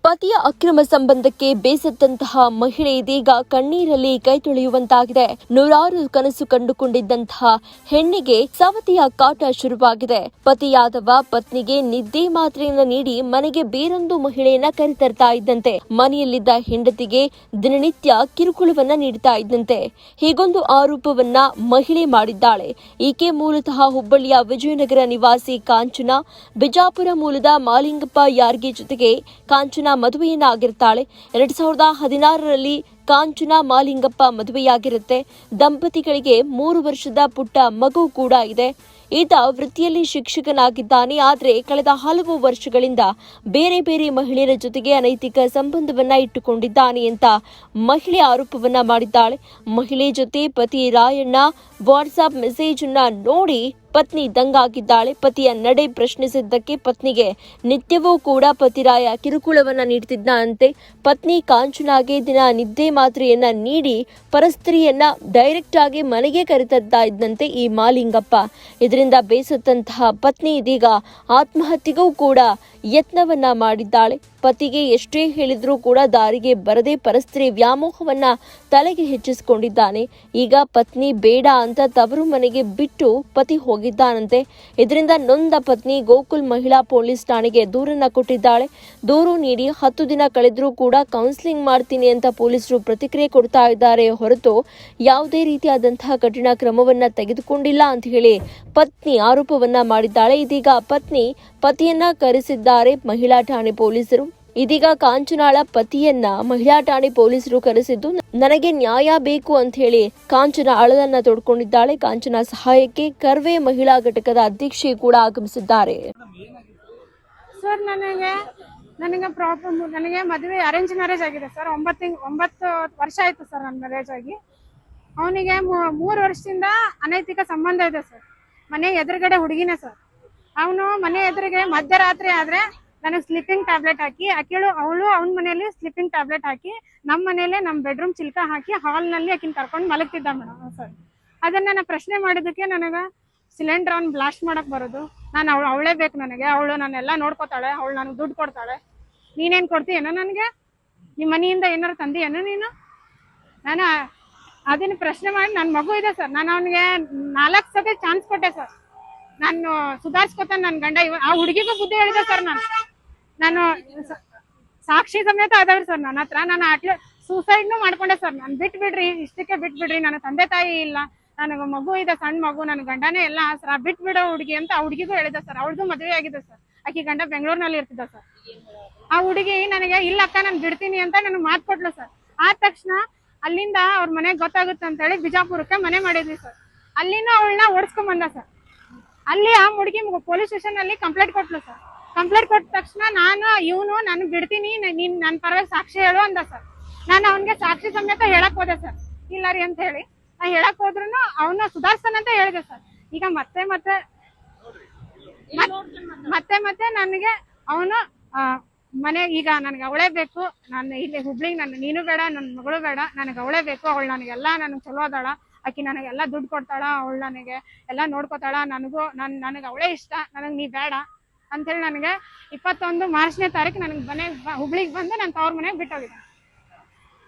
ಪತಿಯ ಅಕ್ರಮ ಸಂಬಂಧಕ್ಕೆ ಬೇಸತ್ತಂತಹ ಮಹಿಳೆ ಇದೀಗ ಕಣ್ಣೀರಲ್ಲಿ ಕೈ ತೊಳೆಯುವಂತಾಗಿದೆ. ನೂರಾರು ಕನಸು ಕಂಡುಕೊಂಡಿದ್ದಂತಹ ಹೆಣ್ಣಿಗೆ ಸವತಿಯ ಕಾಟ ಶುರುವಾಗಿದೆ. ಪತಿಯಾದವ ಪತ್ನಿಗೆ ನಿದ್ದೆ ಮಾತ್ರೆಯನ್ನು ನೀಡಿ ಮನೆಗೆ ಬೇರೊಂದು ಮಹಿಳೆಯನ್ನ ಕರೆತರ್ತಾ ಇದ್ದಂತೆ. ಮನೆಯಲ್ಲಿದ್ದ ಹೆಂಡತಿಗೆ ದಿನನಿತ್ಯ ಕಿರುಕುಳವನ್ನ ನೀಡುತ್ತಾ ಇದ್ದಂತೆ. ಹೀಗೊಂದು ಆರೋಪವನ್ನ ಮಹಿಳೆ ಮಾಡಿದ್ದಾಳೆ. ಈಕೆ ಮೂಲತಃ ಹುಬ್ಬಳ್ಳಿಯ ವಿಜಯನಗರ ನಿವಾಸಿ ಕಾಂಚನ. ಬಿಜಾಪುರ ಮೂಲದ ಮಾಲಿಂಗಪ್ಪ ಯಾರ್ಗಿ ಜೊತೆಗೆ ಕಾಂಚನ ಮದುವೆಯನ್ನಾಗಿರ್ತಾಳೆ. 2016ರಲ್ಲಿ ಕಾಂಚನ ಮಾಲಿಂಗಪ್ಪ ಮದುವೆಯಾಗಿರುತ್ತೆ. ದಂಪತಿಗಳಿಗೆ 3 ವರ್ಷದ ಪುಟ್ಟ ಮಗು ಕೂಡ ಇದೆ. ಈತ ವೃತ್ತಿಯಲ್ಲಿ ಶಿಕ್ಷಕನಾಗಿದ್ದಾನೆ. ಆದರೆ ಕಳೆದ ಹಲವು ವರ್ಷಗಳಿಂದ ಬೇರೆ ಬೇರೆ ಮಹಿಳೆಯರ ಜೊತೆಗೆ ಅನೈತಿಕ ಸಂಬಂಧವನ್ನ ಇಟ್ಟುಕೊಂಡಿದ್ದಾನೆ ಅಂತ ಮಹಿಳೆ ಆರೋಪವನ್ನ ಮಾಡಿದ್ದಾಳೆ. ಮಹಿಳೆ ಜೊತೆ ಪತಿ ರಾಯಣ್ಣ ವಾಟ್ಸ್ಆಪ್ ಮೆಸೇಜ್ ಅನ್ನ ನೋಡಿ ಪತ್ನಿ ದಂಗಾಗಿದ್ದಾಳೆ. ಪತಿಯ ನಡೆ ಪ್ರಶ್ನಿಸಿದ್ದಕ್ಕೆ ಪತ್ನಿಗೆ ನಿತ್ಯವೂ ಕೂಡ ಪತಿರಾಯ ಕಿರುಕುಳವನ್ನ ನೀಡುತ್ತಿದ್ದಂತೆ. ಪತ್ನಿ ಕಾಂಚನಾಗೆ ದಿನ ನಿದ್ದೆ ಮಾತ್ರೆಯನ್ನ ನೀಡಿ ಪರಸ್ತ್ರೀಯನ್ನ ಡೈರೆಕ್ಟ್ ಆಗಿ ಮನೆಗೆ ಕರೆತರ್ತಾ ಇದ್ದಂತೆ ಈ ಮಾಲಿಂಗಪ್ಪ. ಇದರಿಂದ ಬೇಸತ್ತಂತಹ ಪತ್ನಿ ಇದೀಗ ಆತ್ಮಹತ್ಯೆಗೂ ಕೂಡ ಯತ್ನವನ್ನ ಮಾಡಿದ್ದಾಳೆ. ಪತಿಗೆ ಎಷ್ಟೇ ಹೇಳಿದ್ರೂ ಕೂಡ ದಾರಿಗೆ ಬರದೆ ಪರಸ್ತ್ರೀ ವ್ಯಾಮೋಹವನ್ನ ತಲೆಗೆ ಹೆಚ್ಚಿಸಿಕೊಂಡಿದ್ದಾನೆ. ಈಗ ಪತ್ನಿ ಬೇಡ ಅಂತ ತವರು ಮನೆಗೆ ಬಿಟ್ಟು ಪತಿ ಹೋಗಿದ್ದಾನಂತೆ. ಇದರಿಂದ ನೊಂದ ಪತ್ನಿ ಗೋಕುಲ್ ಮಹಿಳಾ ಪೊಲೀಸ್ ಠಾಣೆಗೆ ದೂರನ್ನ ಕೊಟ್ಟಿದ್ದಾಳೆ. ದೂರು ನೀಡಿ 10 ದಿನ ಕಳೆದ್ರೂ ಕೂಡ ಕೌನ್ಸಿಲಿಂಗ್ ಮಾಡ್ತೀನಿ ಅಂತ ಪೊಲೀಸರು ಪ್ರತಿಕ್ರಿಯೆ ಕೊಡ್ತಾ ಇದ್ದಾರೆ ಹೊರತು ಯಾವುದೇ ರೀತಿಯಾದಂತಹ ಕಠಿಣ ಕ್ರಮವನ್ನ ತೆಗೆದುಕೊಂಡಿಲ್ಲ ಅಂತ ಹೇಳಿ ಪತ್ನಿ ಆರೋಪವನ್ನ ಮಾಡಿದ್ದಾಳೆ. ಇದೀಗ ಪತಿಯನ್ನ ಕರೆಸಿದ್ದಾರೆ ಮಹಿಳಾ ಠಾಣೆ ಪೊಲೀಸರು. ಇದೀಗ ಕಾಂಚನಾಳ ಪತಿಯನ್ನ ಮಹಿಳಾ ಠಾಣೆ ಪೊಲೀಸರು ಕರೆಸಿದ್ದು ನನಗೆ ನ್ಯಾಯ ಬೇಕು ಅಂತ ಹೇಳಿ ಕಾಂಚನ ಅಳಲನ್ನ ತೋಡ್ಕೊಂಡಿದ್ದಾಳೆ. ಕಾಂಚನ ಸಹಾಯಕ್ಕೆ ಕರ್ವೆ ಮಹಿಳಾ ಘಟಕದ ಅಧ್ಯಕ್ಷೆ ಕೂಡ ಆಗಮಿಸಿದ್ದಾರೆ. ಸರ್ ನನಗೆ ಪ್ರಾಬ್ಲಮ್, ನನಗೆ ಮದುವೆ ಅರೇಂಜ್ ಮ್ಯಾರೇಜ್ ಆಗಿದೆ ಸರ್. 9 ವರ್ಷ ಆಯ್ತು ಸರ್ ನನ್ನ ಮ್ಯಾರೇಜ್ ಆಗಿ. ಅವನಿಗೆ 3 ವರ್ಷದಿಂದ ಅನೈತಿಕ ಸಂಬಂಧ ಇದೆ ಸರ್. ಮನೆ ಎದುರುಗಡೆ ಹುಡುಗಿನೇ ಸರ್. ಅವನು ಮನೆ ಎದುರಿಗೆ ಮಧ್ಯರಾತ್ರಿ ಆದ್ರೆ ನನಗೆ ಸ್ಲೀಪಿಂಗ್ ಟ್ಯಾಬ್ಲೆಟ್ ಹಾಕಿ ಅವಳು ಅವನ ಮನೆಯಲ್ಲಿ ಸ್ಲೀಪಿಂಗ್ ಟ್ಯಾಬ್ಲೆಟ್ ಹಾಕಿ ನಮ್ಮ ಮನೆಯಲ್ಲೇ ನಮ್ಮ ಬೆಡ್ರೂಮ್ ಚಿಲ್ಕ ಹಾಕಿ ಹಾಲ್ನಲ್ಲಿ ಆಕಿನ ಕರ್ಕೊಂಡು ಮಲಗ್ತಿದ್ದ ಮೇಡಮ್ ಸರ್. ಅದನ್ನ ನಾನು ಪ್ರಶ್ನೆ ಮಾಡಿದಕ್ಕೆ ನನಗೆ ಸಿಲಿಂಡರ್ ಅವ್ನು ಬ್ಲಾಸ್ಟ್ ಮಾಡಕ್ ಬರೋದು, ನಾನು ಅವಳೇ ಬೇಕು, ನನಗೆ ಅವಳು ನಾನೆಲ್ಲ ನೋಡ್ಕೋತಾಳೆ, ಅವಳು ನನಗೆ ದುಡ್ಡು ಕೊಡ್ತಾಳೆ, ನೀನೇನು ಕೊಡ್ತೀಯೇನೋ ನನಗೆ, ನಿಮ್ಮ ಮನೆಯಿಂದ ಏನಾರು ತಂದಿಯೇನೋ ನೀನು. ನಾನು ಅದನ್ನ ಪ್ರಶ್ನೆ ಮಾಡಿ ನನ್ನ ಮಗು ಇದೆ ಸರ್. ನಾನು ಅವನಿಗೆ 4 ಸತಿ ಚಾನ್ಸ್ ಕೊಟ್ಟೆ ಸರ್. ನಾನು ಸುಧಾರಿಸ್ಕೊತಾನೆ ನನ್ನ ಗಂಡ. ಆ ಹುಡುಗಿಗೂ ಬುದ್ಧಿ ಹೇಳಿದೆ ಸರ್. ನಾನು ಸಾಕ್ಷಿ ಸಮೇತ ಅದಾವ್ರಿ ಸರ್ ನನ್ನ ಹತ್ರ. ನಾನು ಸೂಸೈಡ್ನು ಮಾಡ್ಕೊಂಡೆ ಸರ್. ನಾನು ಬಿಟ್ಬಿಡ್ರಿ, ಇಷ್ಟಕ್ಕೆ ಬಿಟ್ಬಿಡ್ರಿ, ನನ್ನ ತಂದೆ ತಾಯಿ ಇಲ್ಲ, ನನಗೆ ಮಗು ಇದೆ, ಸಣ್ಣ ಮಗು, ನನ್ನ ಗಂಡನೇ ಎಲ್ಲ ಸರ್, ಬಿಟ್ಬಿಡೋ ಹುಡುಗಿ ಅಂತ ಆ ಹುಡುಗಿಗೂ ಹೇಳಿದೆ ಸರ್. ಅವಳದು ಮದುವೆ ಆಗಿದೆ ಸರ್. ಆಕಿ ಗಂಡ ಬೆಂಗಳೂರಿನಲ್ಲಿ ಇರ್ತಿದ್ದ ಸರ್. ಆ ಹುಡುಗಿ ನನಗೆ ಇಲ್ಲ ಅಕ್ಕ ನಾನು ಬಿಡ್ತೀನಿ ಅಂತ ನನಗೆ ಮಾತು ಕೊಟ್ಲು ಸರ್. ಆದ ತಕ್ಷಣ ಅಲ್ಲಿಂದ ಅವ್ರ ಮನೆಗೆ ಗೊತ್ತಾಗುತ್ತೆ ಅಂತ ಹೇಳಿ ಬಿಜಾಪುರಕ್ಕೆ ಮನೆ ಮಾಡಿದ್ವಿ ಸರ್. ಅಲ್ಲಿನೂ ಅವಳನ್ನ ಓಡಿಸ್ಕೊಂಡ್ ಬಂದ ಸರ್. ಅಲ್ಲಿ ಆ ಹುಡುಗಿ ಪೊಲೀಸ್ ಸ್ಟೇಷನ್ ಅಲ್ಲಿ ಕಂಪ್ಲೇಂಟ್ ಕೊಟ್ಲು ಸರ್. ಕಂಪ್ಲೇಂಟ್ ಕೊಟ್ಟ ತಕ್ಷಣ ನಾನು ಬಿಡ್ತೀನಿ, ನೀನ್ ನನ್ನ ಪರವಾಗಿ ಸಾಕ್ಷಿ ಹೇಳು ಅಂದ ಸರ್. ನಾನು ಅವನ್ಗೆ ಸಾಕ್ಷಿ ಸಮೇತ ಹೇಳಕ್ ಹೋದೆ ಸರ್. ಇಲ್ಲ ರೀ ಅಂತ ಹೇಳಿ ನಾ ಹೇಳಕ್ ಹೋದ್ರು ಅವನ್ನ ಸುಧಾರಿಸ್ತಾನಂತ ಹೇಳಿದೆ ಸರ್. ಈಗ ಮತ್ತೆ ನನಗೆ ಅವನು ಮನೆ ಈಗ ನನಗೆ ಅವಳೇ ಬೇಕು, ನಾನು ಇಲ್ಲಿ ಹುಬ್ಳಿಗೆ ನೀನು ಬೇಡ, ನನ್ನ ಮಗಳು ಬೇಡ, ನನಗೆ ಅವಳೇ ಬೇಕು, ಅವಳು ನನಗೆಲ್ಲ ನನಗೆ ಚಲೋ ಅದಾಳ, ಆಕಿ ನನಗೆಲ್ಲ ದುಡ್ಡು ಕೊಡ್ತಾಳ, ಅವಳು ನನಗೆ ಎಲ್ಲ ನೋಡ್ಕೋತಾಳ, ನನಗೆ ಅವಳೇ ಇಷ್ಟ, ನನಗೆ ನೀ ಬೇಡ ಅಂತೇಳಿ ನನಗೆ 21 ಮಾರ್ಚ್ನೇ ತಾರೀಕು ನನಗೆ ಹುಬ್ಳಿಗೆ ಬಂದು ನಾನು ತವ್ರ ಮನೆಗೆ ಬಿಟ್ಟೋಗಿದ್ದೆ.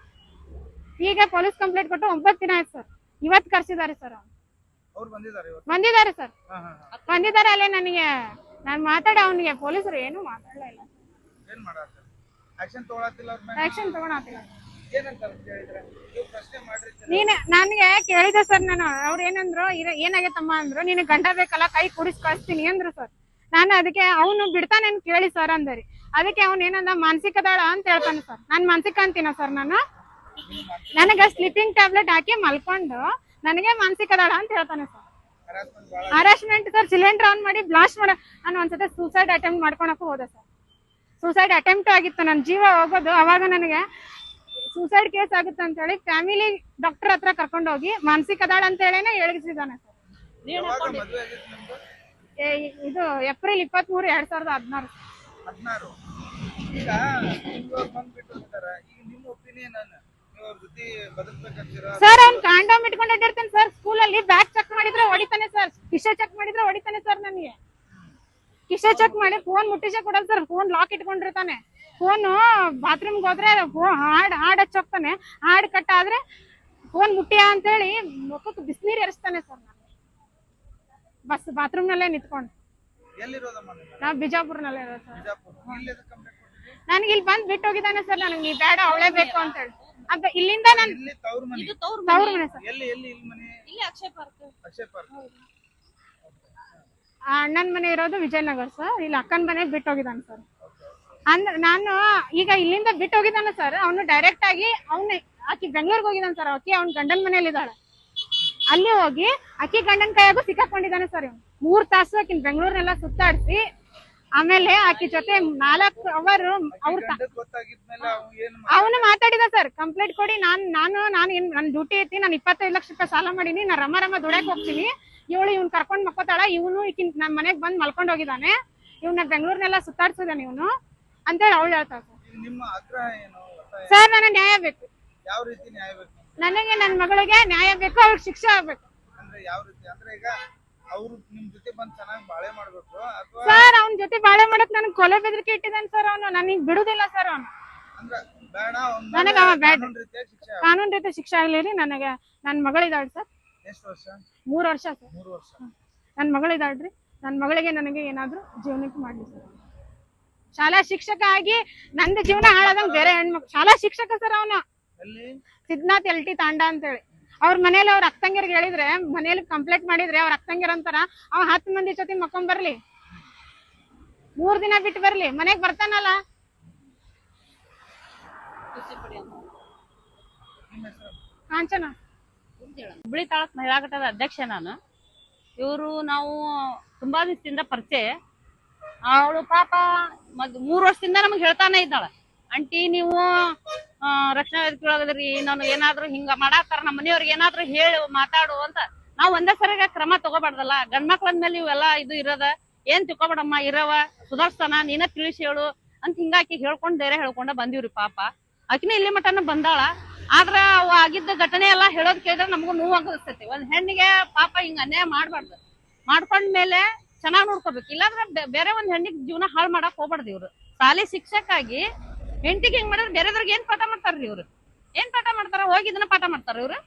ಈಗ ಪೊಲೀಸ್ ಕಂಪ್ಲೇಂಟ್ ಕೊಟ್ಟು 9 ದಿನ ಆಯ್ತು ಸರ್. ಇವತ್ತು ಕರ್ಸಿದ್ದಾರೆ ಸರ್. ಬಂದಿದ್ದಾರೆ ಸರ್, ಬಂದಿದ್ದಾರೆ. ಅಲ್ಲೇ ನನಗೆ ನಾನು ಮಾತಾಡಿ ಅವನಿಗೆ ಪೊಲೀಸರು ಏನು ಮಾತಾಡಲೇ ಇಲ್ಲ. ಆಕ್ಷನ್ ತಗೊಳತಿಲ್ಲ. ನನಗೆ ಕೇಳಿದೆ ಸರ್. ನಾನು ಅವ್ರು ಏನಂದ್ರು, ಏನಾಗೈತಮ್ಮ ಅಂದ್ರು, ನಿನಗೆ ಗಂಡ ಬೇಕಲ್ಲ, ಕೈ ಕುಡಿಸ್ ಕಳಿಸ್ತೀನಿ ಅಂದ್ರು ಸರ್. ನಾನು ಅದಕ್ಕೆ ಅವನು ಬಿಡ್ತಾನೆ ಕೇಳಿ ಸರ್ ಅಂದರಿ. ಅದಕ್ಕೆ ಅವ್ನು ಏನಂದ ಮಾನಸಿಕದಾಳ ಅಂತ ಹೇಳ್ತಾನೆ ಸರ್. ನಾನು ಮಾನಸಿಕ ಅಂತೀನ ಸರ್. ನನಗೆ ಸ್ಲೀಪಿಂಗ್ ಟ್ಯಾಬ್ಲೆಟ್ ಹಾಕಿ ಮಲ್ಕೊಂಡು ನನಗೆ ಮಾನಸಿಕದಾಳ ಅಂತ ಹೇಳ್ತಾನೆ sir. Harassment sir. Cylinder on ಮಾಡಿ ಬ್ಲಾಸ್ಟ್ ಮಾಡ. ನಾನು ಒಂದ್ಸತಿ ಸೂಸೈಡ್ ಅಟೆಂಪ್ಟ್ ಮಾಡ್ಕೊಳಕ್ಕೂ ಹೋದೆ ಸರ್. ಸೂಸೈಡ್ ಅಟೆಂಪ್ಟ್ ಆಗಿತ್ತು, ನನ್ನ ಜೀವ ಹೋಗೋದು. ಅವಾಗ ನನಗೆ ಸೂಸೈಡ್ ಕೇಸ್ ಆಗುತ್ತೆ ಅಂತ ಹೇಳಿ ಫ್ಯಾಮಿಲಿ ಡಾಕ್ಟರ್ ಹತ್ರ ಕರ್ಕೊಂಡೋಗಿ ಮಾನಸಿಕ ಅದಾಳ ಅಂತ ಹೇಳಿನೇ ಹೇಳಿಸಿದಾನೆ ಸರ್. ಇದು ಏಪ್ರಿಲ್ 23, 2016 ಸರ್. ಅವ್ನು ಕಾಂಡೋಮ್ ಇಟ್ಕೊಂಡಿರ್ತಾನೆ ಸರ್. ಸ್ಕೂಲಲ್ಲಿ ಬ್ಯಾಗ್ ಚೆಕ್ ಮಾಡಿದ್ರೆ ಹೊಡಿತಾನೆ ಸರ್. ಕಿಶೆ ಚೆಕ್ ಮಾಡಿದ್ರೆ ಹೊಡಿತಾನೆ ಸರ್. ನನಗೆ ಕಿಶೆ ಚೆಕ್ ಮಾಡಿ ಫೋನ್ ಮುಟ್ಟಿಸೇ ಕೊಡಲ್ಲ ಸರ್. ಫೋನ್ ಲಾಕ್ ಇಟ್ಕೊಂಡಿರ್ತಾನೆ. ಫೋನು ಬಾತ್ರೂಮ್ಗೆ ಹೋದ್ರೆ ಹಾಡ್ ಹಚ್ಚೋಗ್ತಾನೆ, ಹಾಡ್ ಕಟ್ ಆದ್ರೆ ಫೋನ್ ಮುಟ್ಟಿಯ ಅಂತೇಳಿ ಮುಖಕ್ಕೆ ಬಿಸಿನೀರು ಎರಸ್ತಾನೆ ಸರ್. ಬಸ್ ಬಾತ್ರೂಮ್ನಲ್ಲೇ ನಿಂತ್ಕೊಂಡು. ನಾವು ಬಿಜಾಪುರ್ನಲ್ಲೇ ಇರೋದು ಸರ್. ನನಗೆ ಇಲ್ಲಿ ಬಂದ್ ಬಿಟ್ಟು ಹೋಗಿದ್ದಾನೆ ಸರ್. ನನಗೆ ನೀ ಬೇಡ ಅವಳೇ ಬೇಕು ಅಂತ ಹೇಳಿ ಇಲ್ಲಿಂದ ನಾನು ತವ್ರ ಮನೆ ಸರ್. ಅಣ್ಣನ ಮನೆ ಇರೋದು ವಿಜಯನಗರ್ ಸರ್. ಇಲ್ಲಿ ಅಕ್ಕನ ಮನೆ ಬಿಟ್ಟು ಹೋಗಿದ್ದಾನೆ ಸರ್. ಅಂದ್ರೆ ನಾನು ಈಗ ಇಲ್ಲಿಂದ ಬಿಟ್ಟು ಹೋಗಿದ್ದಾನೆ ಸರ್. ಅವನು ಡೈರೆಕ್ಟ್ ಆಗಿ ಆಕಿ ಬೆಂಗಳೂರಿಗೆ ಹೋಗಿದ್ದಾನೆ ಸರ್. ಆಕಿ ಅವ್ನ ಗಂಡನ ಮನೇಲಿ ಇದ್ದಾಳೆ. ಅಲ್ಲಿ ಹೋಗಿ ಆಕಿ ಗಂಡನ ಕೈಯಾಗೂ ಸಿಕ್ಕಾಕೊಂಡಿದ್ದಾನೆ ಸರ್. 3 ತಾಸು ಆಕಿನ ಬೆಂಗಳೂರ್ನೆಲ್ಲ ಸುತ್ತಾಡಿಸಿ ಆಮೇಲೆ ಆಕಿ ಜೊತೆ 4 ಅವರ್ ಅವನು ಮಾತಾಡಿದ ಸರ್. ಕಂಪ್ಲೇಂಟ್ ಕೊಡಿ, ನನ್ ಡ್ಯೂಟಿ ಐತಿ, ನಾನು 25 ಲಕ್ಷ ರೂಪಾಯಿ ಸಾಲ ಮಾಡೀನಿ, ನಾ ರಮ ದುಡ್ಯಾಕ್ ಹೋಗ್ತೀನಿ, ಇವ್ನ್ ಕರ್ಕೊಂಡ್ ಮಕ್ಕೋತಾಳ, ಇವನು ಈಕಿನ್ ನಮ್ ಮನೆಗ್ ಬಂದ್ ಮಲ್ಕೊಂಡ್ ಹೋಗಿದ್ದಾನೆ, ಇವ್ನ ಬೆಂಗಳೂರ್ನೆಲ್ಲ ಸುತ್ತಾಡ್ಸಿದಾನೆ ಇವನು ಅಂತೇಳಿ ಅವಳು ಹೇಳ್ತಾಳ ಸರ್. ನನಗೆ ನ್ಯಾಯ ಬೇಕು. ಯಾವ ರೀತಿ ನ್ಯಾಯ ಬೇಕು? ನನಗೆ ನನ್ನ ಮಗಳಿಗೆ ನ್ಯಾಯ ಬೇಕು, ಅವ್ರಿಗೆ ಶಿಕ್ಷೆ ಆಗ್ಬೇಕು. ಅಂದ್ರೆ ಯಾವ ರೀತಿ? ಅಂದ್ರೆ ಈಗ ಅವ್ರು ನಿಮ್ ಜೊತೆ ಬಂದ್ ಚೆನ್ನಾಗಿ ಬಾಳೆ ಮಾಡ್ಬೇಕು ಅಥವಾ ಸರ್? ಅವ್ನ ಜೊತೆ ಬಾಳೆ ಮಾಡಕ್ ನನಗೆ ಕೊಲೆ ಬೆದರಿಕೆ ಇಟ್ಟಿದ್ದಾನೆ ಸರ್. ಅವನು ನನಗ್ ಬಿಡುದಿಲ್ಲ ಸರ್. ಅವನು ಅಂದ್ರೆ ಬೇಡ, ನನಗೆ ಅವ ಬೇಡ, ಕಾನೂನು ರೀತಿ ಶಿಕ್ಷೆ ಆಗ್ಲಿ. ನನಗೆ ನನ್ನ ಮಗಳಿದಾಳ್ ಸರ್. ಎಷ್ಟು ವರ್ಷ? 3 ವರ್ಷ ಸರ್. 3 ವರ್ಷ. ನನ್ನ ಮಗಳಿದಾಳ್ರಿ. ನನ್ನ ಮಗಳಿಗೆ ನನಗೆ ಏನಾದ್ರು ಜೀವನಕ್ಕೆ ಮಾಡ್ಲಿ ಸರ್. ಶಾಲಾ ಶಿಕ್ಷಕ ಆಗಿ ನಂದು ಜೀವನ ಹಾಳಾದಂಗ್ ಬೇರೆ ಹೆಣ್ಮಕ್ಳು. ಶಾಲಾ ಶಿಕ್ಷಕ ಸರ್ ಅವನು. ಸಿದ್ನಾಥ್ LT ತಾಂಡ ಅಂತೇಳಿ. ಅವ್ರ ಮನೇಲಿ ಅವ್ರ ಅಕ್ಕಂಗಿರ್ಗೆ ಹೇಳಿದ್ರೆ, ಮನೇಲಿ ಕಂಪ್ಲೇಂಟ್ ಮಾಡಿದ್ರೆ ಅವ್ರ ಅಕ್ಕಂಗಿರ್ ಅಂತಾರ, ಅವ್ 10 ಮಂದಿ ಜೊತೆ ಮಕ್ಕೊಂಡ್ ಬರ್ಲಿ, 3 ದಿನ ಬಿಟ್ಟು ಬರ್ಲಿ, ಮನೆಗ್ ಬರ್ತಾನಲ್ಲ. ಕಾಂಚನ ಹುಬ್ಳಿ ತಾಲೂಕ್ ಮಹಿಳಾ ಘಟಕದ ಅಧ್ಯಕ್ಷ ನಾನು. ಇವರು ನಾವು ತುಂಬಾ ದಿವಸದಿಂದ ಪರಿಚಯ. ಅವಳು ಪಾಪ 3 ವರ್ಷದಿಂದ ನಮಗ್ ಹೇಳ್ತಾನೆ ಇದ್ದಾಳ, ಅಂಟಿ ನೀವು ರಕ್ಷಣಾ ವೇದಿಕೆ ಒಳಗದ್ರಿ, ನಾನು ಏನಾದ್ರು ಹಿಂಗ ಮಾಡಾತಾರ, ನಮ್ಮ ಮನೆಯವ್ರಿಗೆ ಏನಾದ್ರು ಹೇಳಿ ಮಾತಾಡು ಅಂತ. ನಾವ್ ಒಂದೇ ಸರಿಗ ಕ್ರಮ ತಗೋಬಾರ್ದಲ್ಲ. ಗಂಡ್ಮಕ್ಳ ಮೇಲೆ ಇವೆಲ್ಲ ಇದು ಇರೋದ ಏನ್ ತಿಳ್ಕೊಬೇಡಮ್ಮ, ಇರವ ಸುಧಾರ್ಸ್ತಾನ, ನೀನ ತಿಳಿಸಿ ಹೇಳು ಅಂತ ಹಿಂಗಾಕಿ ಹೇಳ್ಕೊಂಡ್ ಧೈರ್ಯ ಹೇಳ್ಕೊಂಡ ಬಂದಿವ್ರಿ. ಪಾಪ ಆಕಿನ ಇಲ್ಲಿ ಮಟನ ಬಂದಾಳ. ಆದ್ರ ಅವ ಆಗಿದ್ದ ಘಟನೆ ಎಲ್ಲಾ ಹೇಳೋದ್ ಕೇಳಿದ್ರೆ ನಮಗೂ ನೋವು ಅನಿಸ್ತೈತಿ. ಒಂದ್ ಹೆಣ್ಣಿಗೆ ಪಾಪ ಹಿಂಗ ಅನ್ಯಾಯ ಮಾಡ್ಬಾರ್ದು. ಮಾಡ್ಕೊಂಡ್ಮೇಲೆ ಚೆನ್ನಾಗ್ ನೋಡ್ಕೋಬೇಕು. ಇಲ್ಲಾಂದ್ರೆ ಬೇರೆ ಒಂದ್ ಹೆಣ್ಣಿಗೆ ಜೀವನ ಹಾಳು ಮಾಡಕ್ ಹೋಗ್ಬಾರ್ದು. ಇವ್ರು ಶಾಲೆ ಶಿಕ್ಷಕಾಗಿ ಹೆಂಡತಿಗೆ ಹಿಂಗ್ ಮಾಡಿದ್ರೆ ಬೇರೆದ್ರಿಗೆ ಏನ್ ಪಾಠ ಮಾಡ್ತಾರ್ರಿ ಇವ್ರು? ಏನ್ ಪಾಠ ಮಾಡ್ತಾರ? ಹೋಗಿ ಇದನ್ನ ಪಾಠ ಮಾಡ್ತಾರ ಇವ್ರು?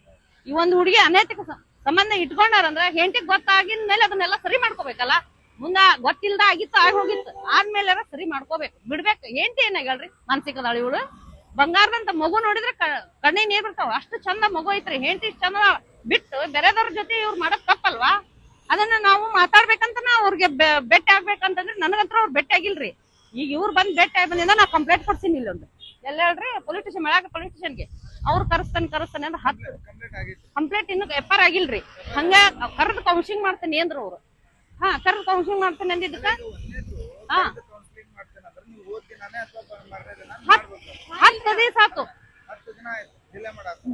ಈ ಒಂದ್ ಹುಡುಗಿ ಅನೈತಿಕ ಸಂಬಂಧ ಇಟ್ಕೊಂಡಾರಂದ್ರ ಹೆಂಡತಿಗೆ ಗೊತ್ತಾಗಿದ ಮೇಲೆ ಅದನ್ನೆಲ್ಲ ಸರಿ ಮಾಡ್ಕೋಬೇಕಲ್ಲ. ಮುಂದ ಗೊತ್ತಿಲ್ದ ಆಗಿತ್ತು, ಆಗಿ ಹೋಗಿತ್ತು, ಆದ್ಮೇಲೆ ಸರಿ ಮಾಡ್ಕೋಬೇಕು, ಬಿಡ್ಬೇಕು. ಹೆಂಡತಿ ಏನಾಗ ಹೇಳ್ರಿ, ಮಾನಸಿಕದಾಳ ಇವಳು. ಬಂಗಾರದಂತ ಮಗು ನೋಡಿದ್ರೆ ಕಣ್ಣಿಗೆ ನೀರ್ ಬರ್ತಾವ, ಅಷ್ಟು ಚಂದ ಮಗು ಐತ್ರಿ. ಹೆಂಡತಿ ಚಂದ ಬಿಟ್ಟು ಬೇರೆದವ್ರ ಜೊತೆ ಇವ್ರು ಮಾಡಕ್ ತಪ್ಪಲ್ವಾ? ಅದನ್ನ ನಾವು ಮಾತಾಡ್ಬೇಕಂತ ಅವ್ರಿಗೆ ಬೆಟ್ಟಿ ಆಗ್ಬೇಕಂತಂದ್ರೆ ನನಗಂತ್ರ ಅವ್ರು ಬೆಟ್ಟಿ ಆಗಿಲ್ರಿ. ಈಗ ಇವ್ರು ಬಂದ್ ಬೆಟ್ಟಿ ಆಗಿ ಬಂದಿಂದ ನಾ ಕಂಪ್ಲೇಂಟ್ ಕೊಡ್ತೀನಿ ಇಲ್ಲೊಂದು. ಎಲ್ಲ ಹೇಳ್ರಿ ಪೊಲಿಟಿಷಿಯನ್ ಮೆಳಾಗ ಪೊಲಿಟಿಷಿಯನ್ಗೆ ಅವ್ರು ಕರೆಸ್ತಾನೆ ಅಂತ 10 ಕಂಪ್ಲೇಂಟ್ ಇನ್ನು FR ಆಗಿಲ್ರಿ. ಹಂಗ ಕರೆದು ಕೌನ್ಸಿಲಿಂಗ್ ಮಾಡ್ತೇನೆ ಅಂದ್ರ ಅವ್ರು. ಕರೆದು ಕೌನ್ಸಿಲಿಂಗ್ ಮಾಡ್ತೇನೆ ಅಂದಿದ್ದಕ್ಕ 10 ದಿವಸ ಆತು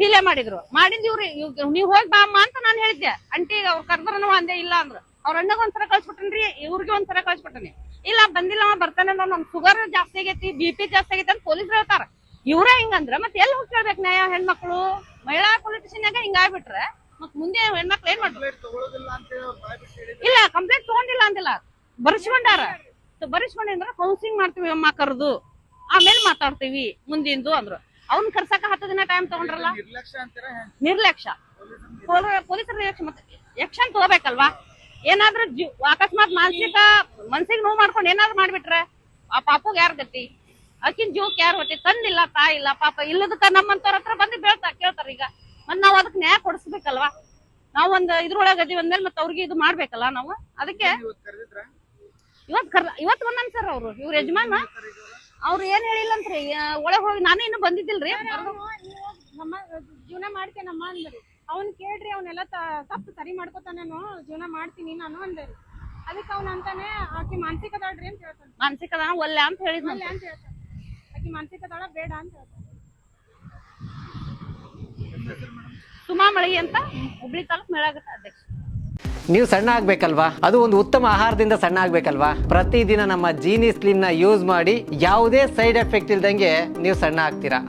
ಡಿಲೇ ಮಾಡಿದ್ರು. ಮಾಡಿದ್ ಇವ್ರಿ, ನೀವ್ ಹೋಗಿ ಬಾ ಅಮ್ಮ ಅಂತ ನಾನ್ ಹೇಳಿದ್ದೆ. ಅಂಟಿ ಅವ್ರು ಕರ್ದ್ರನು ಅಂದೆ ಇಲ್ಲ ಅಂದ್ರ. ಅವ್ರ ಅಣ್ಣಗ ಒಂದ್ಸಲ ಕಳ್ಸಿಬಿಟ್ಟನ್ರಿ, ಇವ್ರಿಗೆ ಒಂದ್ಸಲ ಕಳ್ಸಿಬಿಟ್ಟನಿ. ಇಲ್ಲ ಬಂದಿಲ್ಲ ಬರ್ತಾನೆ, ನಮ್ ಶುಗರ್ ಜಾಸ್ತಿ ಆಗೈತಿ, BP ಜಾಸ್ತಿ ಆಗೈತಿ ಅಂತ ಪೊಲೀಸರು ಹೇಳ್ತಾರ. ಇವ್ರೇ ಹಿಂಗಂದ್ರ ಮತ್ತೆ ಎಲ್ಲಿ ಹೋಗಿ ಕೇಳ್ಬೇಕು ನ್ಯಾಯ? ಹೆಣ್ಮಕ್ಳು ಮಹಿಳಾ ಪೊಲಿಟಿಷಿಯನ್ಯಾಗ ಹಿಂಗಾಗ್ಬಿಟ್ರೆ ಮತ್ ಮುಂದೆ ಹೆಣ್ಮಕ್ಳು ಏನ್ ಮಾಡ್ತಾರೆ? ಇಲ್ಲ ಕಂಪ್ಲೇಂಟ್ ತಗೊಂಡಿಲ್ಲ ಅಂದಿಲ್ಲ, ಬರ್ಸ್ಕೊಂಡಾರ. ಬರಿಸ್ಕೊಂಡ್ರ ಕೌನ್ಸಿಲಿಂಗ್ ಮಾಡ್ತೀವಿ ಅಮ್ಮ ಕರೆದು, ಆಮೇಲೆ ಮಾತಾಡ್ತೀವಿ ಮುಂದಿಂದು ಅಂದ್ರು. ಅವ್ನ್ ಕರ್ಸಕ 10 ದಿನ ಟೈಮ್ ತಗೊಂಡ್ರಲ್ಲ. ನಿರ್ಲಕ್ಷ್ಯ. ಪೊಲೀಸರ ನಿರ್ಲಕ್ಷ್ಯ. ಮತ್ತೆ ಆಕ್ಷನ್ ತಗೋಬೇಕಲ್ವಾ? ಏನಾದ್ರೂ ಅಕಸ್ಮಾತ್ ಮನ್ಸಿಗೆ ನೋವು ಮಾಡ್ಕೊಂಡು ಏನಾದ್ರು ಮಾಡ್ಬಿಟ್ರೆ ಆ ಪಾಪಗ್ ಯಾರ್ ಗತಿ? ಆಕಿನ್ ಜೀವಕ್ಕೆ ಯಾರು ಹೊಟ್ಟೆ? ತಂದಿಲ್ಲ, ತಾಯಿ ಇಲ್ಲ, ಪಾಪ ಇಲ್ಲದಕ್ಕ ನಮ್ಮಂತವ್ರ ಹತ್ರ ಬಂದು ಕೇಳ್ತಾರ. ಈಗ ಮತ್ ನಾವ್ ಅದಕ್ ನ್ಯಾಯ ಕೊಡಿಸ್ಬೇಕಲ್ವಾ? ನಾವ್ ಒಂದ್ ಇದ್ರೊಳಗ ಅದೀವಿ ಅಂದ್ಮೇಲೆ ಮತ್ ಅವ್ರಿಗೆ ಇದು ಮಾಡ್ಬೇಕಲ್ಲ ನಾವು. ಅದಕ್ಕೆ ಇವತ್ ಬಂದನ್ ಸರ್ ಅವ್ರು, ಇವ್ರ ಯಜಮಾನ. ಅವ್ರು ಏನ್ ಹೇಳಿಲ್ಲಂತ್ರಿ, ಒಳಗ್ ಹೋಗಿ ನಾನು ಇನ್ನು ಬಂದಿದ್ದಿಲ್ರಿ. ನಮ್ಮ ಜೀವನ ಮಾಡ್ತೇನಮ್ಮ ಅಂದ್ರಿ. ಅವ್ನ್ ಕೇಳ್ರಿ, ಅವನ್ನೆಲ್ಲ ತಪ್ಪು ಸರಿ ಮಾಡ್ಕೊತಾನೇನು, ಜೀವನ ಮಾಡ್ತೀನಿ ನಾನು ಅಂದ್ರಿ. ಅದಕ್ಕೆ ಅವ್ನ ಅಂತಾನೆ ಆಕಿ ಮಾನಸಿಕದಾಳ್ರಿ ಅಂತ ಹೇಳ್ತಾನೆ. ಮಾನಸಿಕದಾನ ಒಲ್ಲೆ ಅಂತ ಹೇಳಿದ್ನ ಅಂತ ಹೇಳ್ತಾನೆ. ಆಕಿ ಮಾನಸಿಕದಾಳ ಬೇಡ ಅಂತ ಹೇಳ್ತಾನೆ. ಸುಮಾ ಮಳಿ ಅಂತ, ಹುಬ್ಳಿ ತಾಲೂಕ್ ಮಹಿಳಾ ಘಟಕ ಅಧ್ಯಕ್ಷ. ನೀವು ಸಣ್ಣ ಆಗ್ಬೇಕಲ್ವಾ? ಅದು ಒಂದು ಉತ್ತಮ ಆಹಾರದಿಂದ ಸಣ್ಣ ಆಗ್ಬೇಕಲ್ವಾ? ಪ್ರತಿದಿನ ನಮ್ಮ ಜೀನಿ ಸ್ಲಿಮ್ ನ ಯೂಸ್ ಮಾಡಿ ಯಾವುದೇ ಸೈಡ್ ಎಫೆಕ್ಟ್ ಇಲ್ದಂಗೆ ನೀವು ಸಣ್ಣ ಆಗ್ತೀರಾ.